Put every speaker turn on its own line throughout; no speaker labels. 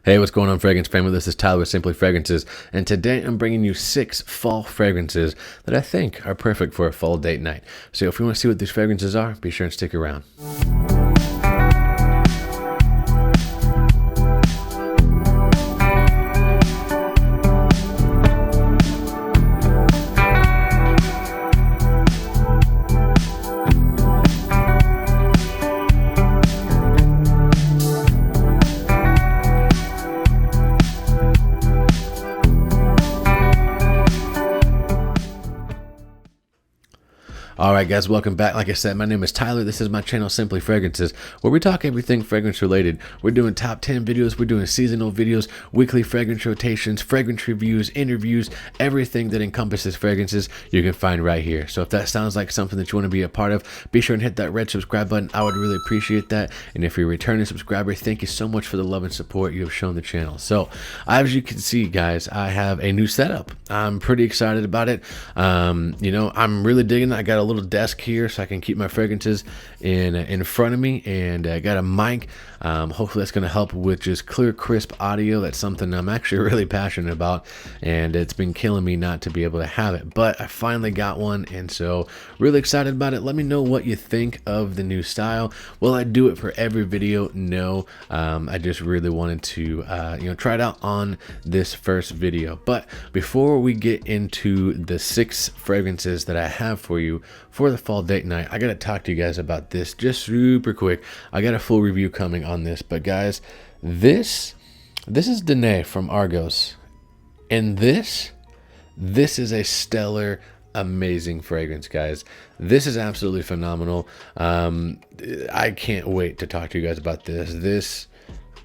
Hey, what's going on, fragrance family? This is Tyler with Simply Fragrances, and today I'm bringing you 6 fall fragrances that I think are perfect for a fall date night. So if you want to see what these fragrances are, be sure and stick around. Alright guys, welcome back. Like I said, my name is Tyler. This is my channel, Simply Fragrances, where we talk everything fragrance related. We're doing top 10 videos, we're doing seasonal videos, weekly fragrance rotations, fragrance reviews, interviews, everything that encompasses fragrances you can find right here. So if that sounds like something that you want to be a part of, be sure and hit that red subscribe button. I would really appreciate that. And if you're a returning subscriber, thank you so much for the love and support you have shown the channel. So as you can see, guys, I have a new setup. I'm pretty excited about it. I'm really digging it. I got a little desk here so I can keep my fragrances in front of me, and I got a mic. Hopefully that's going to help with just clear, crisp audio. That's something I'm actually really passionate about, and it's been killing me not to be able to have it, but I finally got one, and so really excited about it. Let me know what you think of the new style. Will I do it for every video? No. I just really wanted to try it out on this first video. But before we get into the 6 fragrances that I have for you for the fall date night, I gotta talk to you guys about this just super quick. I got a full review coming on this, but guys, this is Danae from Argos, and this is a stellar, amazing fragrance, guys. This is absolutely phenomenal. I can't wait to talk to you guys about this.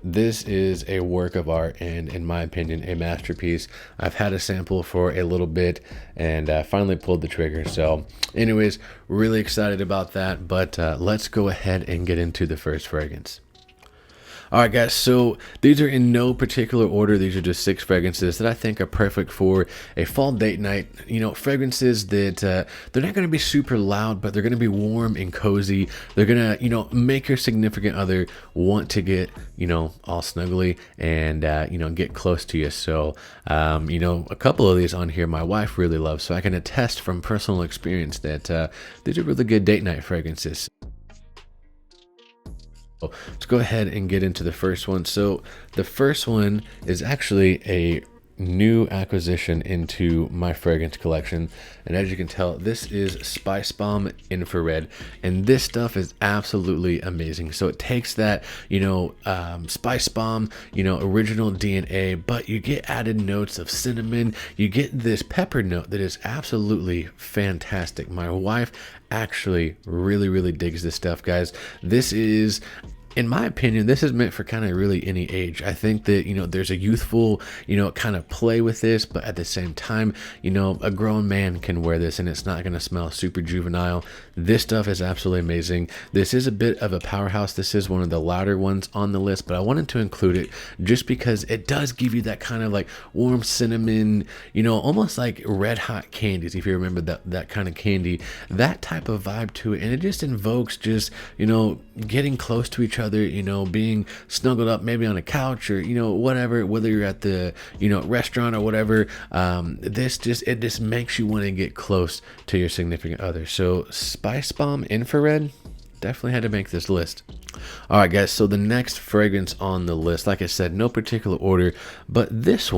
This is a work of art, and in my opinion, a masterpiece. I've had a sample for a little bit and finally pulled the trigger. So anyways, really excited about that, but let's go ahead and get into the first fragrance. Alright guys, so these are in no particular order. These are just 6 fragrances that I think are perfect for a fall date night. Fragrances that they're not going to be super loud, but they're going to be warm and cozy. They're going to, make your significant other want to get, all snuggly and, get close to you. So, a couple of these on here my wife really loves, so I can attest from personal experience that these are really good date night fragrances. Let's go ahead and get into the first one. So the first one is actually a new acquisition into my fragrance collection, and as you can tell, this is Spice Bomb Infrared, and this stuff is absolutely amazing. So it takes that Spice Bomb original DNA, but you get added notes of cinnamon, you get this pepper note that is absolutely fantastic. My wife actually really digs this stuff, guys. This is, in my opinion, this is meant for kind of really any age. I think that, there's a youthful, kind of play with this, but at the same time, a grown man can wear this and it's not going to smell super juvenile. This stuff is absolutely amazing. This is a bit of a powerhouse. This is one of the louder ones on the list, but I wanted to include it just because it does give you that kind of like warm cinnamon, almost like red hot candies, if you remember that kind of candy, that type of vibe to it. And it just invokes just, getting close to each other, being snuggled up maybe on a couch or whatever, whether you're at the restaurant or whatever. It just makes you want to get close to your significant other. So Spice Bomb Infrared definitely had to make this list. Alright guys, so the next fragrance on the list, like I said, no particular order, but this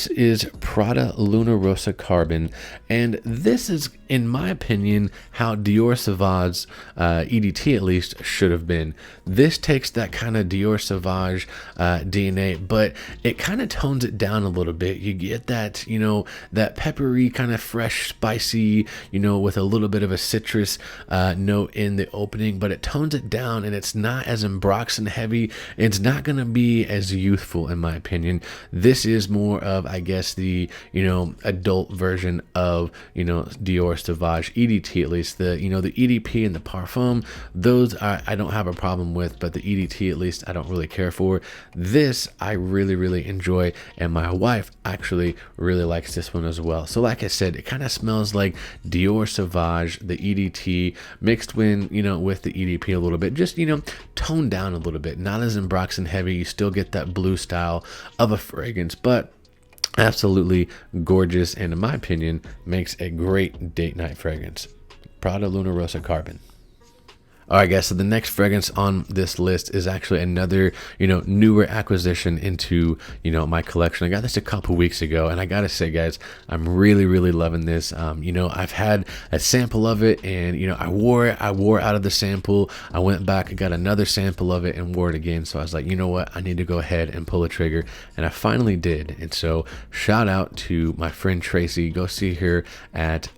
is Prada Luna Rosa Carbon, and this is, in my opinion, how Dior Sauvage EDT at least should have been. This takes that kind of Dior Sauvage DNA, but it kind of tones it down a little bit. You get that, that peppery kind of fresh, spicy, with a little bit of a citrus note in the opening, but it tones it down, and it's not as ambroxan heavy. It's not going to be as youthful, in my opinion. This is more of, I guess, the adult version of Dior Sauvage EDT, at least. The the EDP and the Parfum, those I don't have a problem with, but the EDT, at least, I don't really care for. This I really enjoy, and my wife actually really likes this one as well. So like I said, it kind of smells like Dior Sauvage, the EDT, mixed with the EDP a little bit, just just, you know, toned down a little bit, not as Embroxen heavy. You still get that blue style of a fragrance, but absolutely gorgeous, and in my opinion makes a great date night fragrance. Prada Luna Rosa Carbon. All right, guys, so the next fragrance on this list is actually another, you know, newer acquisition into, you know, my collection. I got this a couple weeks ago, and I gotta say, guys, I'm really, really loving this. You know, I've had a sample of it, and, you know, I wore out of the sample. I went back and got another sample of it and wore it again. So I was like, you know what, I need to go ahead and pull a trigger, and I finally did. And so shout out to my friend Tracy. Go see her at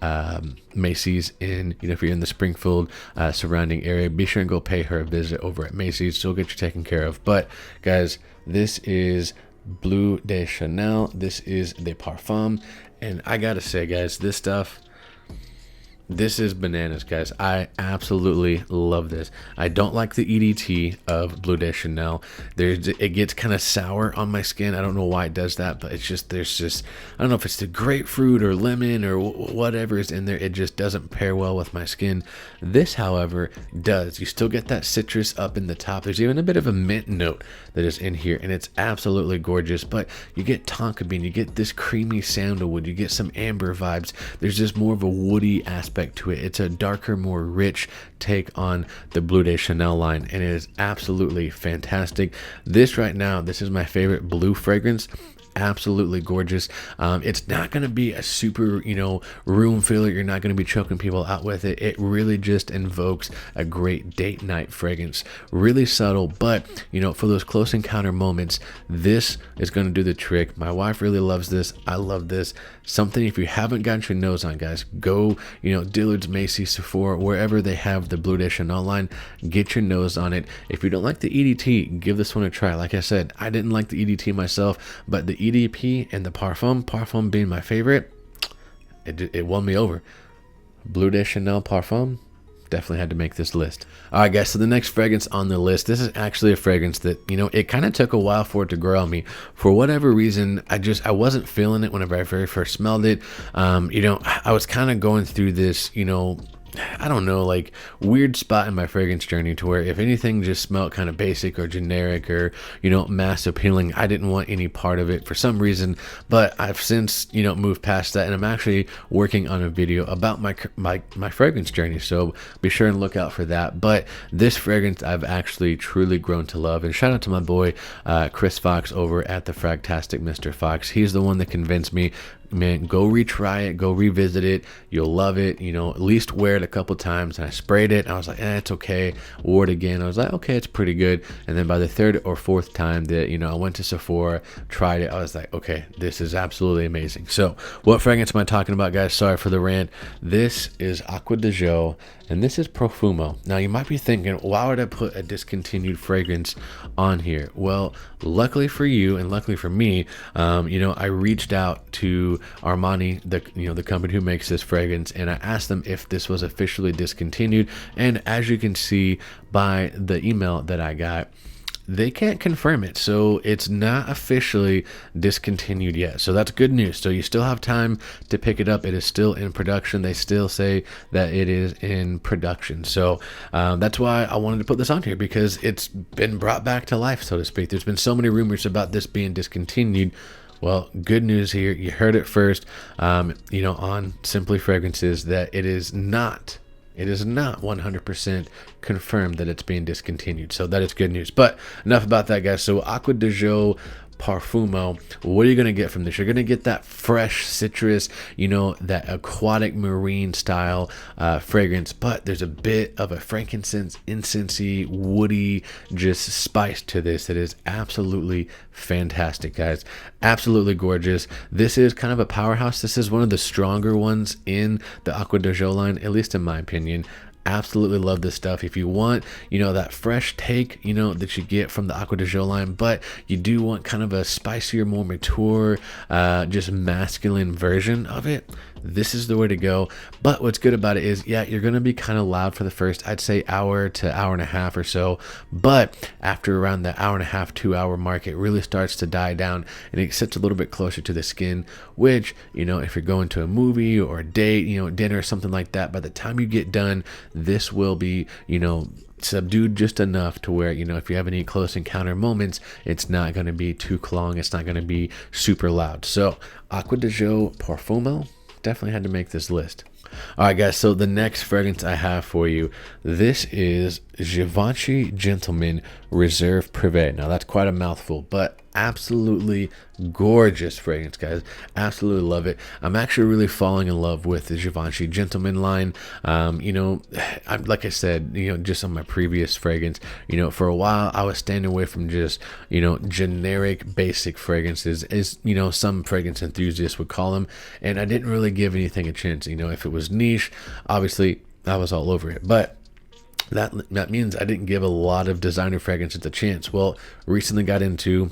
Macy's in, you know, if you're in the Springfield surrounding area, be sure and go pay her a visit over at Macy's. She'll get you taken care of. But guys, this is Bleu de Chanel. This is the Parfum, and I gotta say, guys, this stuff, this is bananas, guys. I absolutely love this. I don't like the EDT of Bleu de Chanel. It gets kind of sour on my skin. I don't know why it does that, but it's just, there's just, I don't know if it's the grapefruit or lemon or whatever is in there. It just doesn't pair well with my skin. This, however, does. You still get that citrus up in the top. There's even a bit of a mint note that is in here, and it's absolutely gorgeous. But you get tonka bean, you get this creamy sandalwood, you get some amber vibes. There's just more of a woody aspect to it. It's a darker, more rich take on the Bleu de Chanel line, and it is absolutely fantastic. This right now, this is my favorite blue fragrance. Absolutely gorgeous. It's not going to be a super, you know, room filler. You're not going to be choking people out with it. It really just invokes a great date night fragrance. Really subtle, but, you know, for those close encounter moments, this is going to do the trick. My wife really loves this. I love this. Something, if you haven't got your nose on, guys, go, you know, Dillard's, Macy's, Sephora, wherever they have the Bleu de Chanel line, get your nose on it. If you don't like the EDT, give this one a try. Like I said, I didn't like the EDT myself, but the EDP and the Parfum being my favorite, it won me over. Bleu de Chanel Parfum, definitely had to make this list. All right, guys, so the next fragrance on the list, this is actually a fragrance that, you know, it kind of took a while for it to grow on me. For whatever reason, I wasn't feeling it whenever I very first smelled it. You know, I was kind of going through this, you know, I don't know, like weird spot in my fragrance journey to where if anything just smelled kind of basic or generic or, you know, mass appealing, I didn't want any part of it for some reason. But I've since, you know, moved past that, and I'm actually working on a video about my fragrance journey, so be sure and look out for that. But this fragrance I've actually truly grown to love, and shout out to my boy Chris Fox over at the Fragtastic Mr. Fox. He's the one that convinced me, man, go retry it, go revisit it, you'll love it, you know, at least wear it a couple times. And I sprayed it, and I was like, it's okay. Wore it again, I was like, okay, it's pretty good. And then by the third or fourth time that, you know, I went to Sephora, tried it, I was like, okay, this is absolutely amazing. So what fragrance am I talking about, guys? Sorry for the rant. This is Aqua Dijo, and this is Profumo. Now you might be thinking, why would I put a discontinued fragrance on here? Well, luckily for you and luckily for me, you know, I reached out to Armani, the company who makes this fragrance, and I asked them if this was officially discontinued. And as you can see by the email that I got, they can't confirm it, so it's not officially discontinued yet. So that's good news. So you still have time to pick it up. It is still in production. They still say that it is in production. So that's why I wanted to put this on here, because it's been brought back to life, so to speak. There's been so many rumors about this being discontinued. Well, good news here. You heard it first, you know, on Simply Fragrances, that it is not 100% confirmed that it's being discontinued. So that is good news. But enough about that, guys. So Aqua Dijo Parfumo, what are you going to get from this? You're going to get that fresh citrus, you know, that aquatic marine style fragrance, but there's a bit of a frankincense, incensey, woody, just spice to this that is absolutely fantastic, guys. Absolutely gorgeous. This is kind of a powerhouse. This is one of the stronger ones in the Aqua Dijo line, at least in my opinion. Absolutely love this stuff. If you want, you know, that fresh take, you know, that you get from the Aqua Dijo line, but you do want kind of a spicier, more mature, just masculine version of it, this is the way to go. But what's good about it is, yeah, you're going to be kind of loud for the first, I'd say, hour to hour and a half or so. But after around the hour and a half, 2 hour mark, it really starts to die down, and it sits a little bit closer to the skin, which, you know, if you're going to a movie or a date, you know, dinner or something like that, by the time you get done, this will be, you know, subdued just enough to where, you know, if you have any close encounter moments, it's not going to be too cloying. It's not going to be super loud. So Aqua dijo Parfumo, definitely had to make this list. All right, guys, so the next fragrance I have for you, this is Givenchy Gentleman Reserve Privé. Now, that's quite a mouthful, but absolutely gorgeous fragrance, guys. Absolutely love it. I'm actually really falling in love with the Givenchy Gentleman line. You know, like I said, you know, just on my previous fragrance, you know, for a while I was staying away from just, you know, generic basic fragrances, as you know, some fragrance enthusiasts would call them, and I didn't really give anything a chance. You know, if it was niche, obviously I was all over it, but that means I didn't give a lot of designer fragrances a chance. Well, recently got into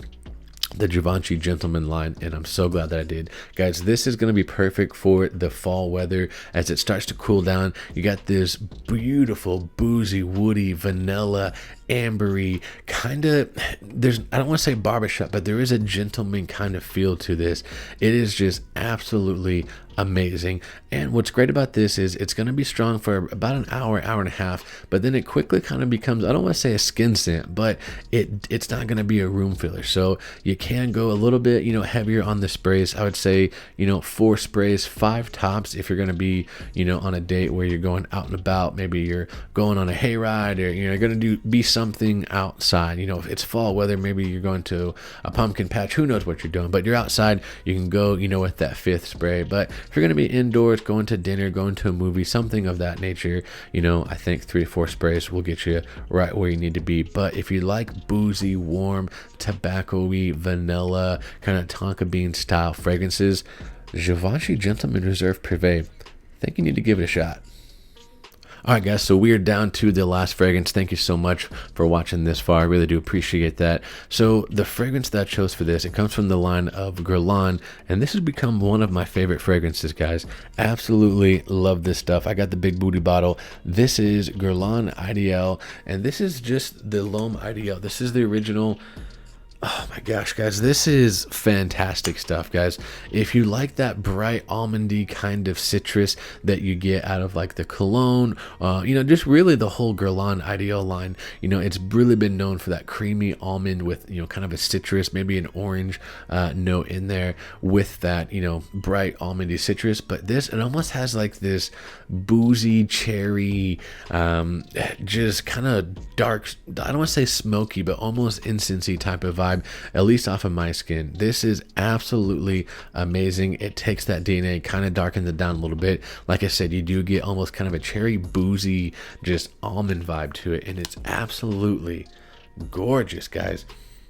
the Givenchy Gentleman line, and I'm so glad that I did. Guys, this is going to be perfect for the fall weather as it starts to cool down. You got this beautiful boozy, woody, vanilla, ambery kind of, I don't want to say barbershop, but there is a gentleman kind of feel to this. It is just absolutely amazing. And what's great about this is it's going to be strong for about an hour and a half, but then it quickly kind of becomes, I don't want to say a skin scent, but it's not going to be a room filler. So you can go a little bit, you know, heavier on the sprays. I would say, you know, 4 sprays, 5 tops if you're going to be, you know, on a date where you're going out and about. Maybe you're going on a hayride, or you're going to be something outside. You know, if it's fall weather, maybe you're going to a pumpkin patch, who knows what you're doing, but you're outside, you can go, you know, with that 5th spray. But if you're going to be indoors, going to dinner, going to a movie, something of that nature, you know, I think 3 to 4 sprays will get you right where you need to be. But if you like boozy, warm, tobacco-y, vanilla, kind of tonka bean style fragrances, Givenchy Gentleman Reserve Privé, I think you need to give it a shot. All right, guys, so we are down to the last fragrance. Thank you so much for watching this far. I really do appreciate that. So the fragrance that I chose for this, it comes from the line of Guerlain, and this has become one of my favorite fragrances, guys. Absolutely love this stuff. I got the big booty bottle. This is Guerlain IDL, and this is just the L'Homme IDL. This is the original. Oh my gosh, guys, this is fantastic stuff, guys. If you like that bright almondy kind of citrus that you get out of like the cologne, you know, just really the whole Guerlain Ideal line, you know, it's really been known for that creamy almond with, you know, kind of a citrus, maybe an orange note in there with that, you know, bright almondy citrus. But this, it almost has like this boozy cherry, just kind of dark, I don't want to say smoky, but almost incensey type of vibe, at least off of my skin. This is absolutely amazing. It takes that DNA, kind of darkens it down a little bit. Like I said, you do get almost kind of a cherry boozy, just almond vibe to it, and it's absolutely gorgeous, guys.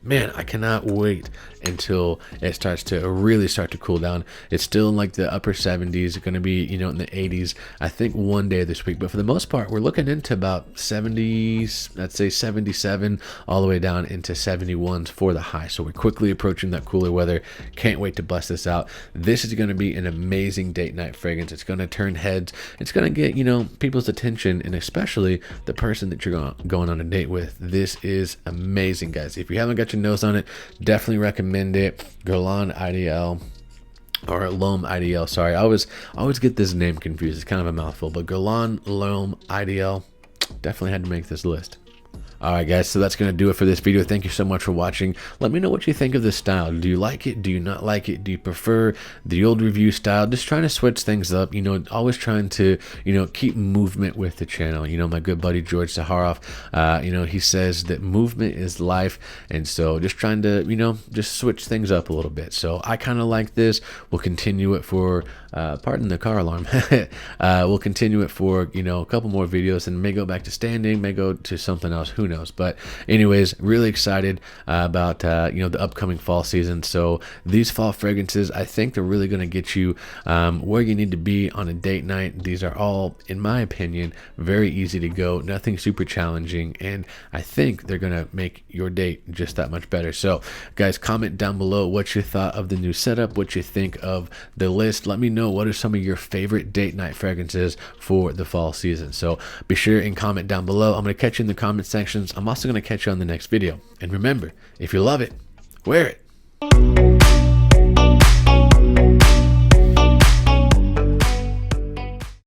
Man, I cannot wait until it starts to really start to cool down. It's still in like the upper 70s. It's going to be, you know, in the 80s, I think one day this week. But for the most part, we're looking into about 70s, let's say 77, all the way down into 71s for the high. So we're quickly approaching that cooler weather. Can't wait to bust this out. This is going to be an amazing date night fragrance. It's going to turn heads. It's going to get, you know, people's attention, and especially the person that you're going on a date with. This is amazing, guys. If you haven't got your nose on it, definitely recommend it. Guerlain IDL, or L'Homme IDL, sorry, I always get this name confused. It's kind of a mouthful, but Guerlain L'Homme IDL, definitely had to make this list. Alright, guys, so that's going to do it for this video. Thank you so much for watching. Let me know what you think of this style. Do you like it? Do you not like it? Do you prefer the old review style? Just trying to switch things up, you know, always trying to, you know, keep movement with the channel. You know, my good buddy George Zaharoff, you know, he says that movement is life, and so just trying to, you know, just switch things up a little bit. So I kind of like this. We'll continue it for, pardon the car alarm. We'll continue it for, you know, a couple more videos, and may go back to standing, may go to something else, who knows. But anyways, really excited about you know, the upcoming fall season. So these fall fragrances, I think they're really going to get you where you need to be on a date night. These are all, in my opinion, very easy to go, nothing super challenging, and I think they're going to make your date just that much better. So guys, comment down below what you thought of the new setup, what you think of the list. Let me know what are some of your favorite date night fragrances for the fall season. So be sure and comment down below. I'm going to catch you in the comment sections. I'm also going to catch you on the next video. And remember, if you love it, wear it.